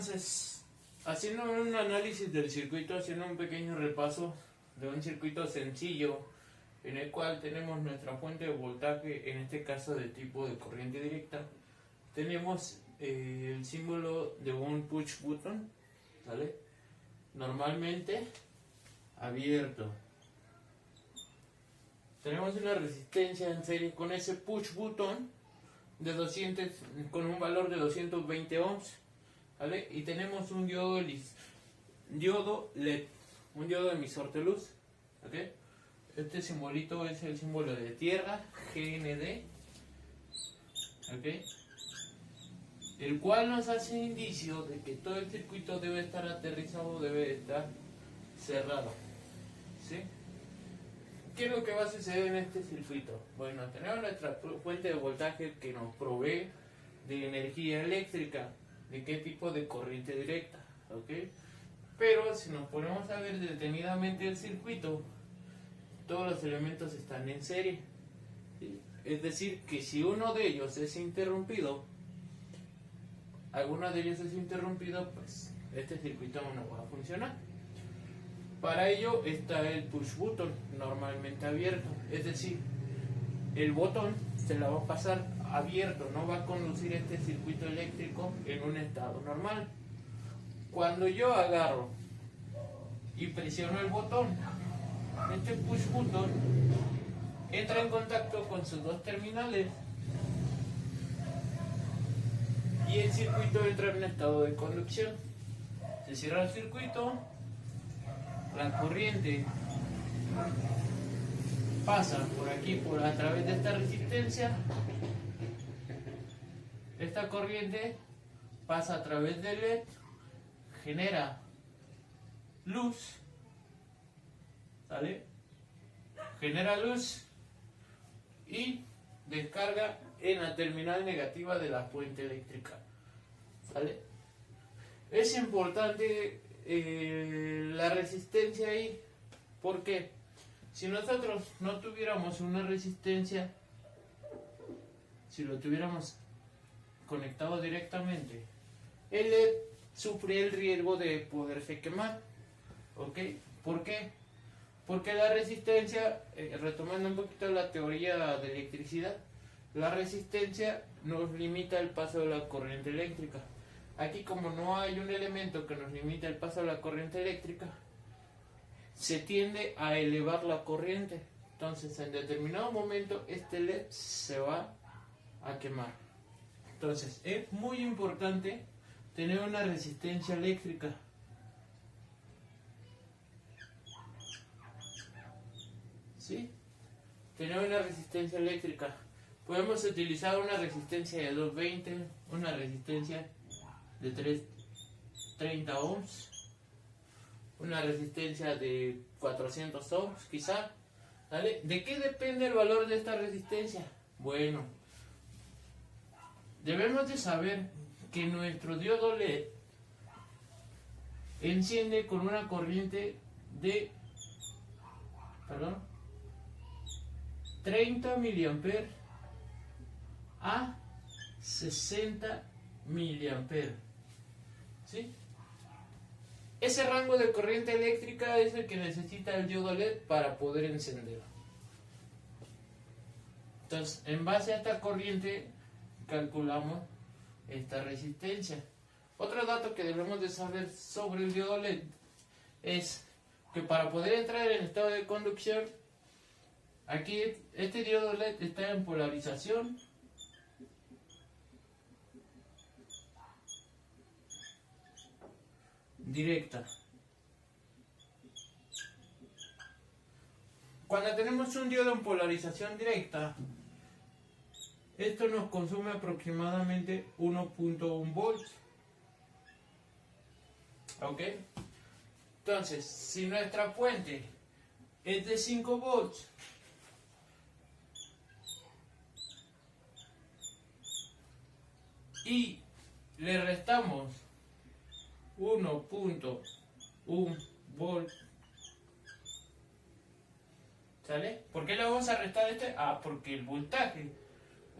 Entonces, haciendo un análisis del circuito, haciendo un pequeño repaso de un circuito sencillo en el cual tenemos nuestra fuente de voltaje, en este caso de tipo de corriente directa, tenemos el símbolo de un push button, ¿sale? Normalmente abierto. Tenemos una resistencia en serie con ese push button de 200, con un valor de 220 ohms, ¿vale? Y tenemos un diodo LED, un diodo emisor de luz, ¿ok? Este simbolito es el símbolo de tierra, GND, ¿ok? El cual nos hace indicio de que todo el circuito debe estar aterrizado, debe estar cerrado, ¿sí? ¿Qué es lo que va a suceder en este circuito? Bueno, tenemos nuestra fuente de voltaje que nos provee de energía eléctrica, de qué tipo de corriente directa, ¿ok? Pero si nos ponemos a ver detenidamente el circuito, todos los elementos están en serie, ¿sí? Es decir, que si uno de ellos es interrumpido, pues este circuito no va a funcionar. Para ello está el push button normalmente abierto, es decir, el botón se la va a pasar abierto, no va a conducir este circuito eléctrico en un estado normal. Cuando yo agarro y presiono el botón, este push button entra en contacto con sus dos terminales y el circuito entra en un estado de conducción. Se cierra el circuito, la corriente pasa por aquí, a través de esta resistencia. Esta corriente pasa a través del LED, genera luz, ¿sale? Genera luz y descarga en la terminal negativa de la fuente eléctrica, ¿sale? Es importante la resistencia ahí, porque si nosotros no tuviéramos una resistencia, si lo tuviéramos conectado directamente, el LED sufre el riesgo de poderse quemar, ¿ok? ¿Por qué? Porque la resistencia, retomando un poquito la teoría de electricidad, la resistencia nos limita el paso de la corriente eléctrica. Aquí, como no hay un elemento que nos limite el paso de la corriente eléctrica, se tiende a elevar la corriente. Entonces, en determinado momento, este LED se va a quemar. Entonces, es muy importante tener una resistencia eléctrica. ¿Sí? Tener una resistencia eléctrica. Podemos utilizar una resistencia de 220, una resistencia de 330 ohms, una resistencia de 400 ohms quizá, ¿vale? ¿De qué depende el valor de esta resistencia? Bueno, debemos de saber que nuestro diodo LED enciende con una corriente de 30 miliamperes a 60 miliamperes, ¿sí? Ese rango de corriente eléctrica es el que necesita el diodo LED para poder encender. Entonces, en base a esta corriente calculamos esta resistencia. Otro dato que debemos de saber sobre el diodo LED es que para poder entrar en estado de conducción, aquí este diodo LED está en polarización directa. Cuando tenemos un diodo en polarización directa, esto nos consume aproximadamente 1.1 volts. ¿Ok? Entonces, si nuestra fuente es de 5 volts, y le restamos 1.1 volt, ¿sale? ¿Por qué le vamos a restar este? Porque el voltaje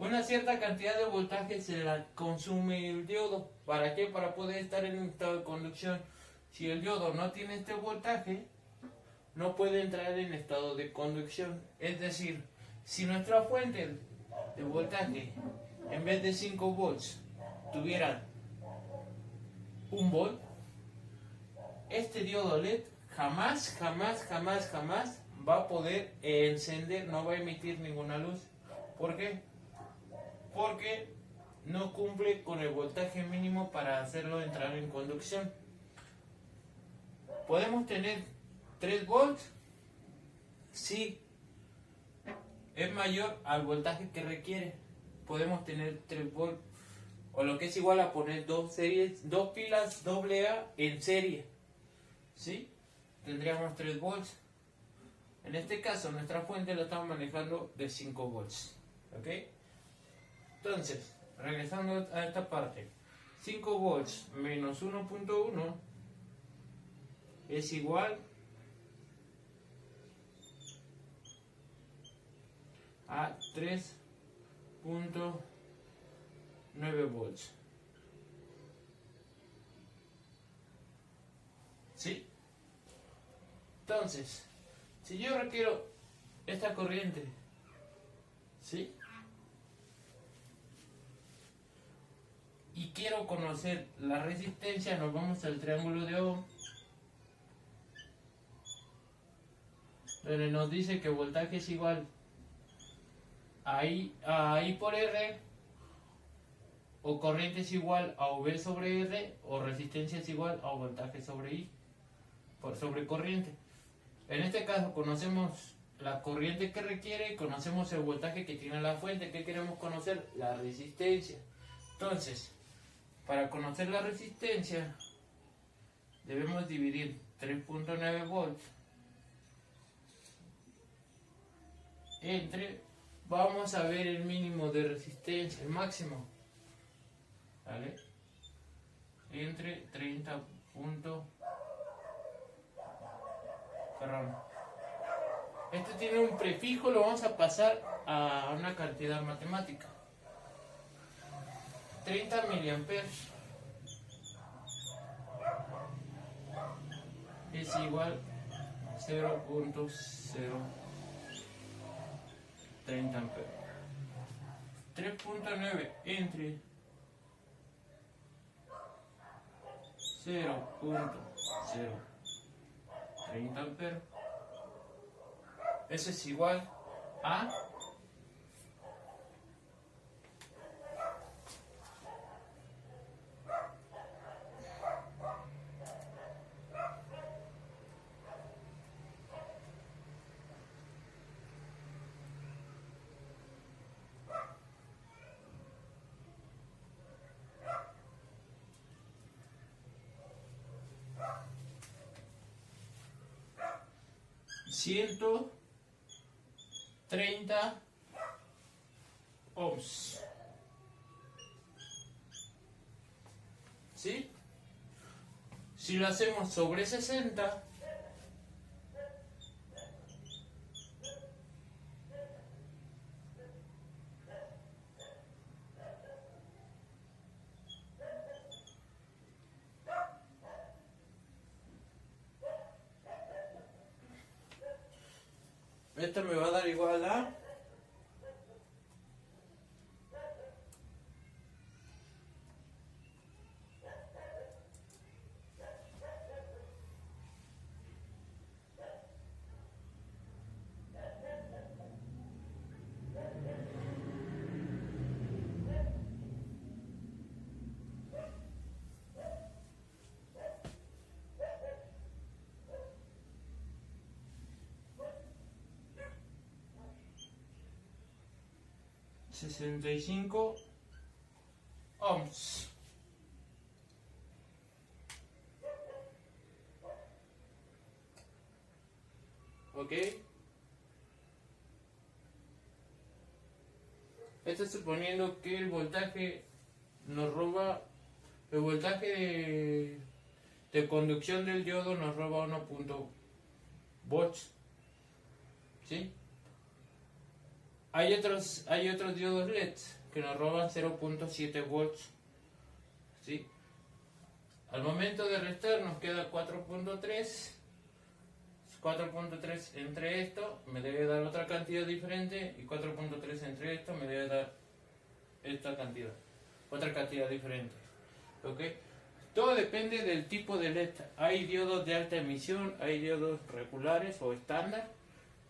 Una cierta cantidad de voltaje se la consume el diodo. ¿Para qué? Para poder estar en un estado de conducción. Si el diodo no tiene este voltaje, no puede entrar en estado de conducción. Es decir, si nuestra fuente de voltaje en vez de 5 volts tuviera 1 volt, este diodo LED jamás va a poder encender, no va a emitir ninguna luz. ¿Por qué? Porque no cumple con el voltaje mínimo para hacerlo entrar en conducción. ¿Podemos tener 3 volts? Sí, es mayor al voltaje que requiere. Podemos tener 3 volts, o lo que es igual a poner dos pilas AA en serie. ¿Sí? Tendríamos 3 volts. En este caso, nuestra fuente la estamos manejando de 5 volts. ¿Ok? Entonces, regresando a esta parte, 5 volts menos 1.1 es igual a 3.9 volts. ¿Sí? Entonces, si yo requiero esta corriente, ¿sí? Y quiero conocer la resistencia, nos vamos al triángulo de Ohm, donde nos dice que voltaje es igual a I por R, o corriente es igual a V sobre R, o resistencia es igual a voltaje sobre I sobre corriente. En este caso conocemos la corriente que requiere y conocemos el voltaje que tiene la fuente. ¿Qué queremos conocer? La resistencia. Entonces, para conocer la resistencia debemos dividir 3.9 volts entre, vamos a ver el mínimo de resistencia, el máximo, ¿vale? Entre 30 puntos. Perdón. Este tiene un prefijo, lo vamos a pasar a una cantidad matemática. 30 miliamperes es igual a 0.030 amperes. 3.9 entre 0.030 amperes. Eso es igual a 130 ohms. ¿Sí? Si lo hacemos sobre 60, esto me va a dar igual a 65 ohms. ¿Ok? Esto suponiendo que el voltaje nos roba, el voltaje de conducción del diodo nos roba 1 volts. ¿Sí? Hay otros diodos LED que nos roban 0.7 volts. ¿Sí? Al momento de restar nos queda 4.3. 4.3 entre esto me debe dar otra cantidad diferente, y 4.3 entre esto me debe dar esta cantidad, otra cantidad diferente. ¿Ok? Todo depende del tipo de LED. Hay diodos de alta emisión, hay diodos regulares o estándar,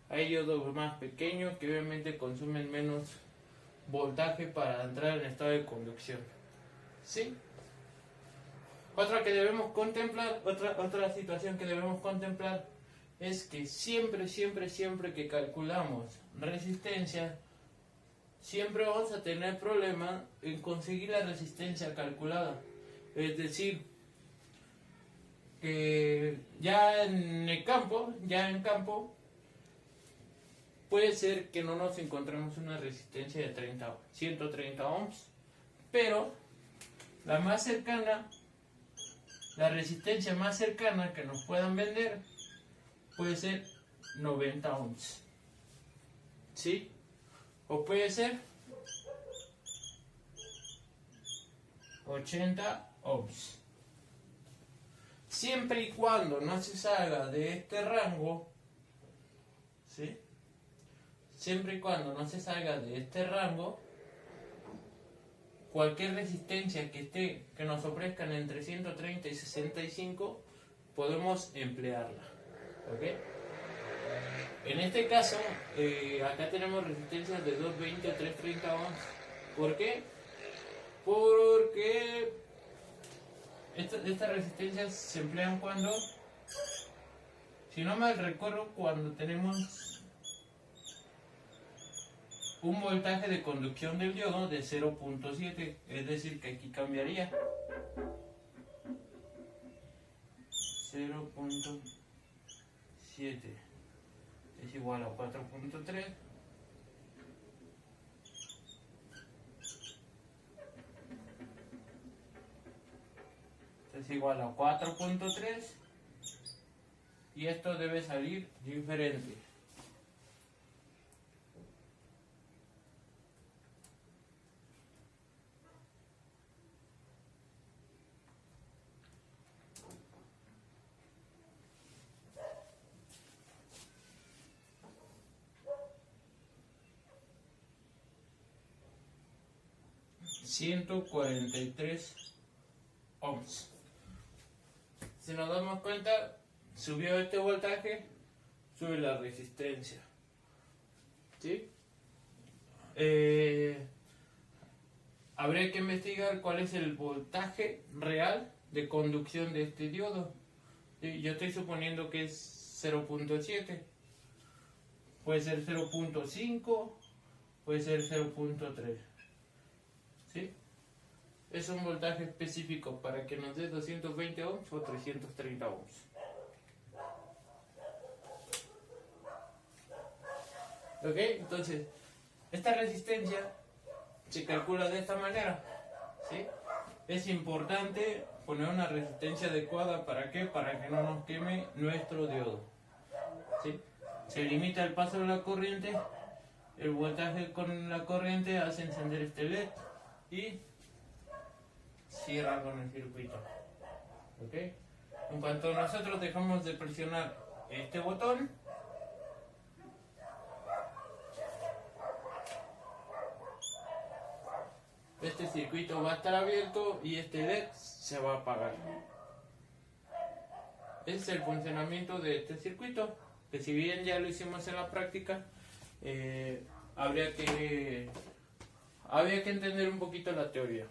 hay diodos más pequeños que obviamente consumen menos voltaje para entrar en estado de conducción. ¿Sí? Otra que debemos contemplar, otra situación que debemos contemplar es que siempre que calculamos resistencia, siempre vamos a tener problemas en conseguir la resistencia calculada. Es decir, que ya en campo, puede ser que no nos encontremos una resistencia de 130 ohms, pero la más cercana, la resistencia más cercana que nos puedan vender puede ser 90 ohms. ¿Sí? O puede ser 80 ohms. Siempre y cuando no se salga de este rango, ¿sí? Siempre y cuando no se salga de este rango, cualquier resistencia que nos ofrezcan entre 130 y 65, podemos emplearla. ¿Ok? En este caso, acá tenemos resistencias de 220 a 330 ohms. ¿Por qué? Porque estas resistencias se emplean cuando, si no mal recuerdo, cuando tenemos un voltaje de conducción del diodo de 0.7, es decir, que aquí cambiaría 0.7 es igual a 4.3 es igual a 4.3, y esto debe salir diferente. $143 ohms. Si nos damos cuenta, subió este voltaje, sube la resistencia. ¿Sí? Habría que investigar cuál es el voltaje real de conducción de este diodo. ¿Sí? Yo estoy suponiendo que es 0.7. Puede ser 0.5, puede ser 0.3. ¿Sí? Es un voltaje específico para que nos dé 220 ohms o 330 ohms. ¿Ok? Entonces, esta resistencia se calcula de esta manera. ¿Sí? Es importante poner una resistencia adecuada. ¿Para qué? Para que no nos queme nuestro diodo. ¿Sí? Se limita el paso de la corriente. El voltaje con la corriente hace encender este LED y cierra con el circuito. ¿Ok? En cuanto nosotros dejamos de presionar este botón, este circuito va a estar abierto y este LED se va a apagar. Ese es el funcionamiento de este circuito, que si bien ya lo hicimos en la práctica, habría que entender un poquito la teoría.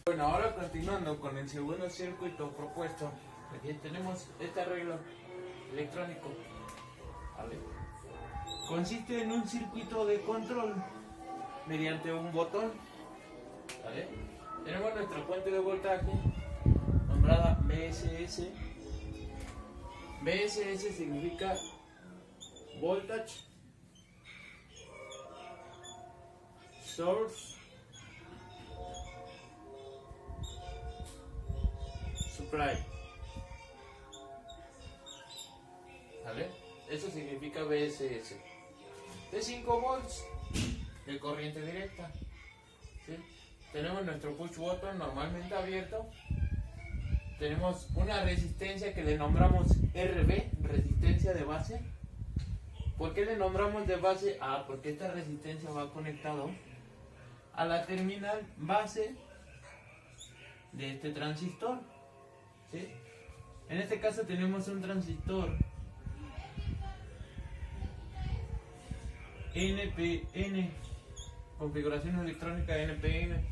Bueno, ahora continuando con el segundo circuito propuesto, aquí tenemos este arreglo electrónico. ¿Vale? Consiste en un circuito de control mediante un botón. ¿Vale? Tenemos nuestra fuente de voltaje nombrada VSS. VSS significa Voltage Source Supply. ¿Vale? Eso significa VSS. De 5 volts de corriente directa. ¿Sí? Tenemos nuestro push button normalmente abierto. Tenemos una resistencia que le nombramos RB, resistencia de base. ¿Por qué le nombramos de base? Porque esta resistencia va conectado a la terminal base de este transistor. ¿Sí? En este caso tenemos un transistor NPN, configuración electrónica NPN.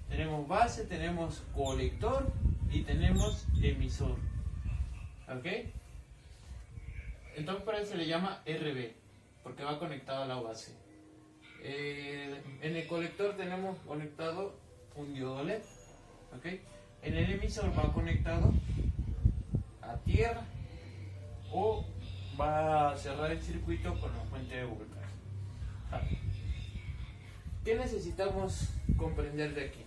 Tenemos base, tenemos colector y tenemos emisor. ¿Ok? Entonces por eso se le llama RB, porque va conectado a la base. En el colector tenemos conectado un diodo LED. ¿Ok? En el emisor va conectado a tierra o va a cerrar el circuito con la fuente de voltaje. ¿Qué necesitamos comprender de aquí?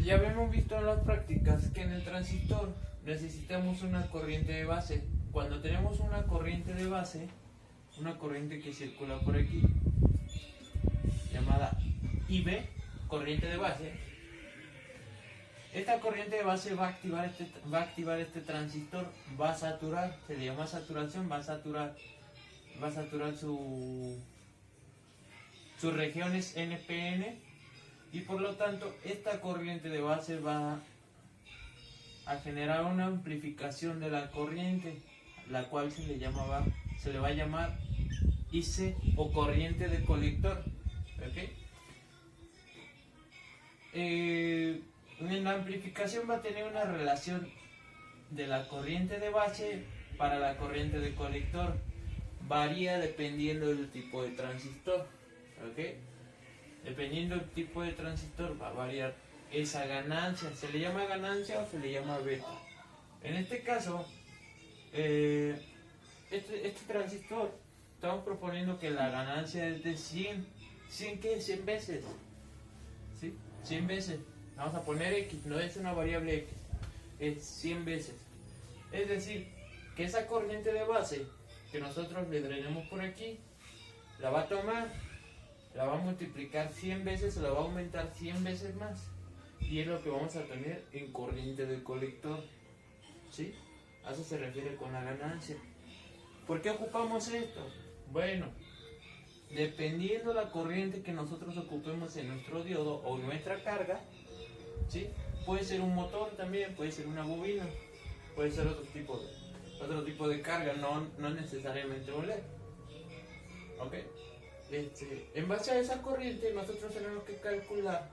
Ya habíamos visto en las prácticas que en el transistor necesitamos una corriente de base. Cuando tenemos una corriente de base, una corriente que circula por aquí, llamada IB, corriente de base, esta corriente de base va a activar este transistor, va a saturar, se le llama saturación, va a saturar sus regiones NPN, y por lo tanto esta corriente de base va a generar una amplificación de la corriente, la cual se le va a llamar IC o corriente de colector. ¿Okay? La amplificación va a tener una relación de la corriente de base para la corriente de colector. Varía dependiendo del tipo de transistor. ¿Okay? Dependiendo del tipo de transistor va a variar esa ganancia. ¿Se le llama ganancia o se le llama beta? En este caso, este transistor, estamos proponiendo que la ganancia es de 100. ¿100 qué? 100 veces. ¿Sí? 100 veces. Vamos a poner X, no es una variable X. Es 100 veces. Es decir, que esa corriente de base que nosotros le drenemos por aquí, la va a tomar, la va a multiplicar 100 veces, o la va a aumentar 100 veces más. Y es lo que vamos a tener en corriente de colector. ¿Sí? A eso se refiere con la ganancia. ¿Por qué ocupamos esto? Bueno, dependiendo la corriente que nosotros ocupemos en nuestro diodo o nuestra carga, ¿sí? Puede ser un motor también, puede ser una bobina, puede ser otro tipo de carga, no necesariamente un LED. ¿Ok? En base a esa corriente nosotros tenemos que calcular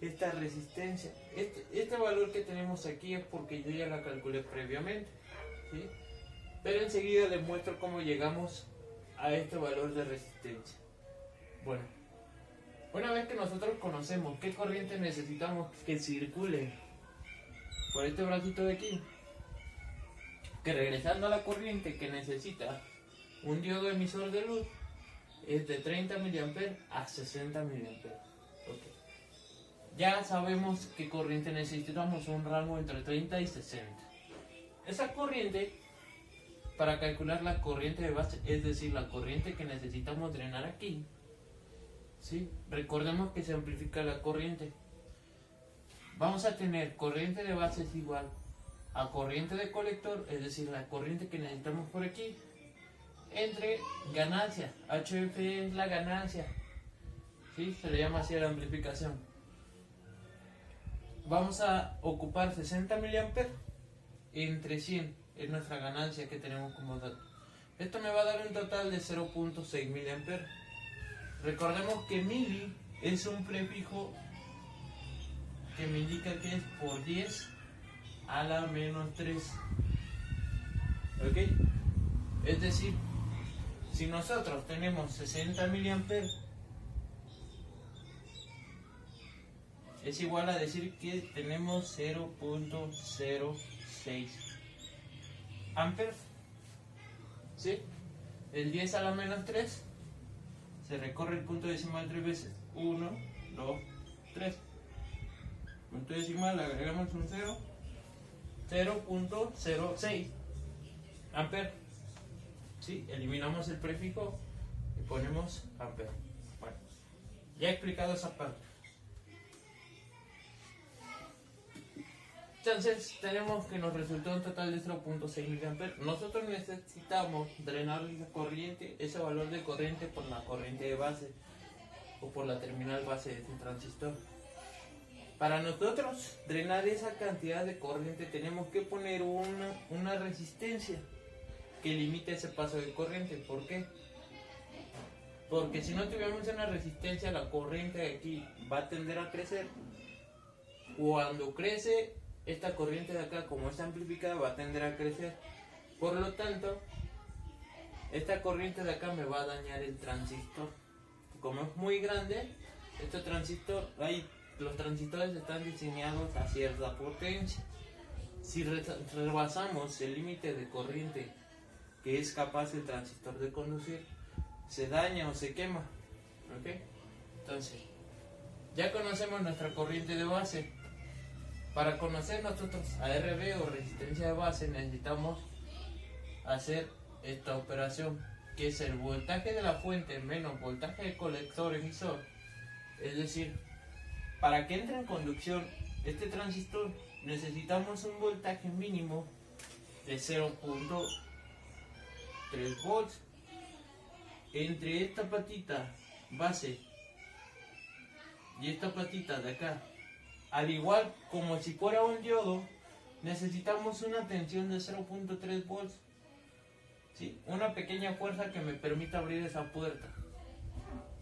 esta resistencia. Este valor que tenemos aquí es porque yo ya la calculé previamente, ¿sí? Pero enseguida les muestro cómo llegamos a este valor de resistencia. Bueno, una vez que nosotros conocemos qué corriente necesitamos que circule por este bracito de aquí, que regresando a la corriente que necesita un diodo emisor de luz es de 30 mA a 60 mA. Okay. Ya sabemos qué corriente necesitamos, un rango entre 30 y 60. Esa corriente, para calcular la corriente de base, es decir, la corriente que necesitamos drenar aquí, ¿sí? Recordemos que se amplifica la corriente. Vamos a tener corriente de base es igual a corriente de colector, es decir, la corriente que necesitamos por aquí, entre ganancia. HF es la ganancia, ¿sí? Se le llama así a la amplificación. Vamos a ocupar 60 mA entre 100, es nuestra ganancia que tenemos como dato. Esto me va a dar un total de 0.6 mA. Recordemos que mili es un prefijo que me indica que es por 10 a la menos 3. ¿Ok? Es decir, si nosotros tenemos 60 mA, es igual a decir que tenemos 0.06 amperes. ¿Sí? El 10 a la menos 3 se recorre el punto decimal 3 veces. 1, 2, 3. Punto decimal, agregamos un 0. 0.06 amperes. ¿Sí? Eliminamos el prefijo y ponemos amperes. Ya he explicado esa parte. Entonces tenemos que nos resultó un total de 0.6 mA. Nosotros necesitamos drenar la corriente, ese valor de corriente por la corriente de base o por la terminal base de este transistor. Para nosotros drenar esa cantidad de corriente tenemos que poner una resistencia que limite ese paso de corriente. ¿Por qué? Porque si no tuviéramos una resistencia, la corriente de aquí va a tender a crecer. Cuando crece, esta corriente de acá, como es amplificada, va a tender a crecer. Por lo tanto, esta corriente de acá me va a dañar el transistor. Como es muy grande, este transistor, los transistores están diseñados a cierta potencia. Si rebasamos el límite de corriente que es capaz el transistor de conducir, se daña o se quema. ¿Ok? Entonces, ya conocemos nuestra corriente de base. Para conocer nosotros ARB o resistencia de base necesitamos hacer esta operación, que es el voltaje de la fuente menos voltaje del colector emisor. Es decir, para que entre en conducción este transistor necesitamos un voltaje mínimo de 0.3 volts. Entre esta patita base y esta patita de acá, al igual como si fuera un diodo, necesitamos una tensión de 0.3 volts. ¿Sí? Una pequeña fuerza que me permita abrir esa puerta.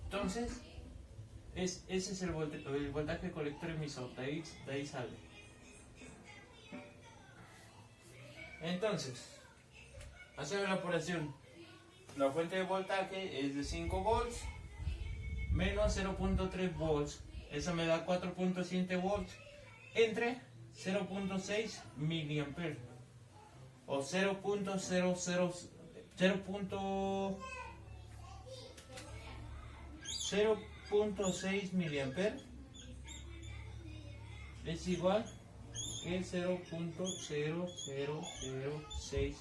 Entonces, ese es el voltaje colector emisor, de ahí sale. Entonces, hacemos la operación. La fuente de voltaje es de 5 volts menos 0.3 volts. Eso me da 4.7 volts entre 0.6 miliamperes o 0.6 miliamperes es igual que 0.0006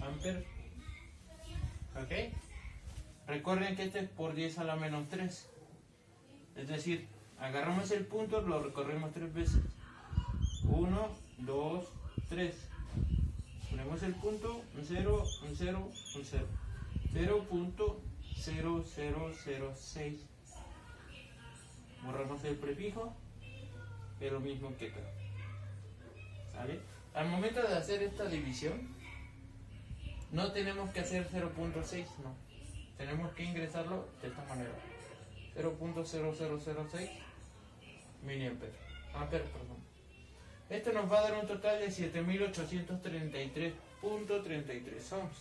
amperes. ¿Ok? Recuerden que este es por 10 a la menos 3. Es decir, agarramos el punto, lo recorremos 3 veces. 1, 2, 3. Ponemos el punto, un 0, un 0, un 0. 0.0006. Borramos el prefijo, es lo mismo que acá. ¿Sale? Al momento de hacer esta división, no tenemos que hacer 0.6, no. Tenemos que ingresarlo de esta manera. 0.0006 miliamperes. Perdón. Esto nos va a dar un total de 7833.33 ohms.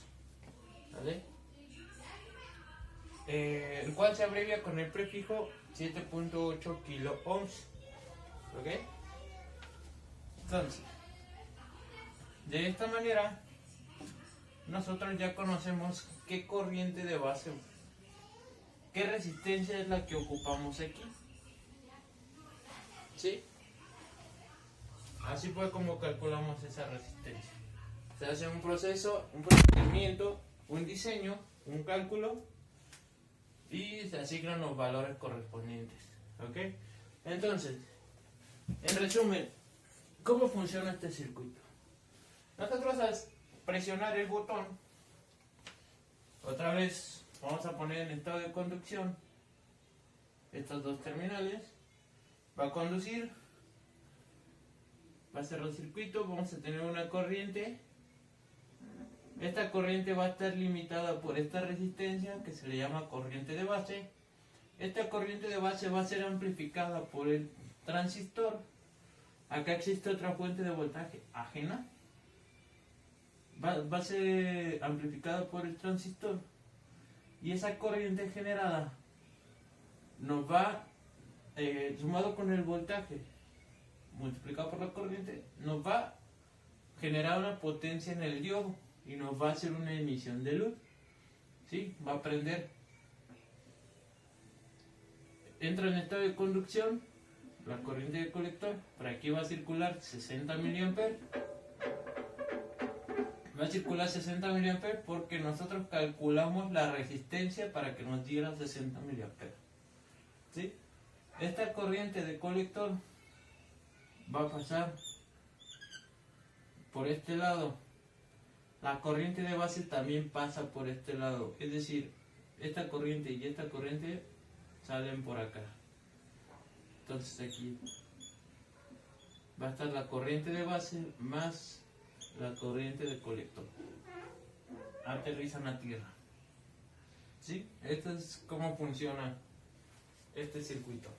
¿Vale? El cual se abrevia con el prefijo 7.8 kilo ohms. ¿Ok? Entonces, de esta manera, nosotros ya conocemos qué corriente de base, qué resistencia es la que ocupamos aquí. ¿Sí? Así fue como calculamos esa resistencia. Se hace un proceso, un procedimiento, un diseño, un cálculo y se asignan los valores correspondientes. ¿Ok? Entonces, en resumen, ¿cómo funciona este circuito? Nosotros al presionar el botón, otra vez vamos a poner en estado de conducción estos dos terminales, va a conducir, va a cerrar el circuito, vamos a tener una corriente. Esta corriente va a estar limitada por esta resistencia que se le llama corriente de base. Esta corriente de base va a ser amplificada por el transistor. Acá existe otra fuente de voltaje ajena. Va a ser amplificada por el transistor. Y esa corriente generada nos va, sumado con el voltaje multiplicado por la corriente, nos va a generar una potencia en el diodo y nos va a hacer una emisión de luz. ¿Sí? Va a prender. Entra en estado de conducción la corriente del colector. Por aquí va a circular 60 mA. Va a circular 60 mA porque nosotros calculamos la resistencia para que nos diera 60 mA. ¿sí? Esta corriente de colector va a pasar por este lado. La corriente de base también pasa por este lado. Es decir, esta corriente y esta corriente salen por acá. Entonces aquí va a estar la corriente de base más la corriente de colector. Aterrizan a tierra. ¿Sí? Esto es cómo funciona este circuito.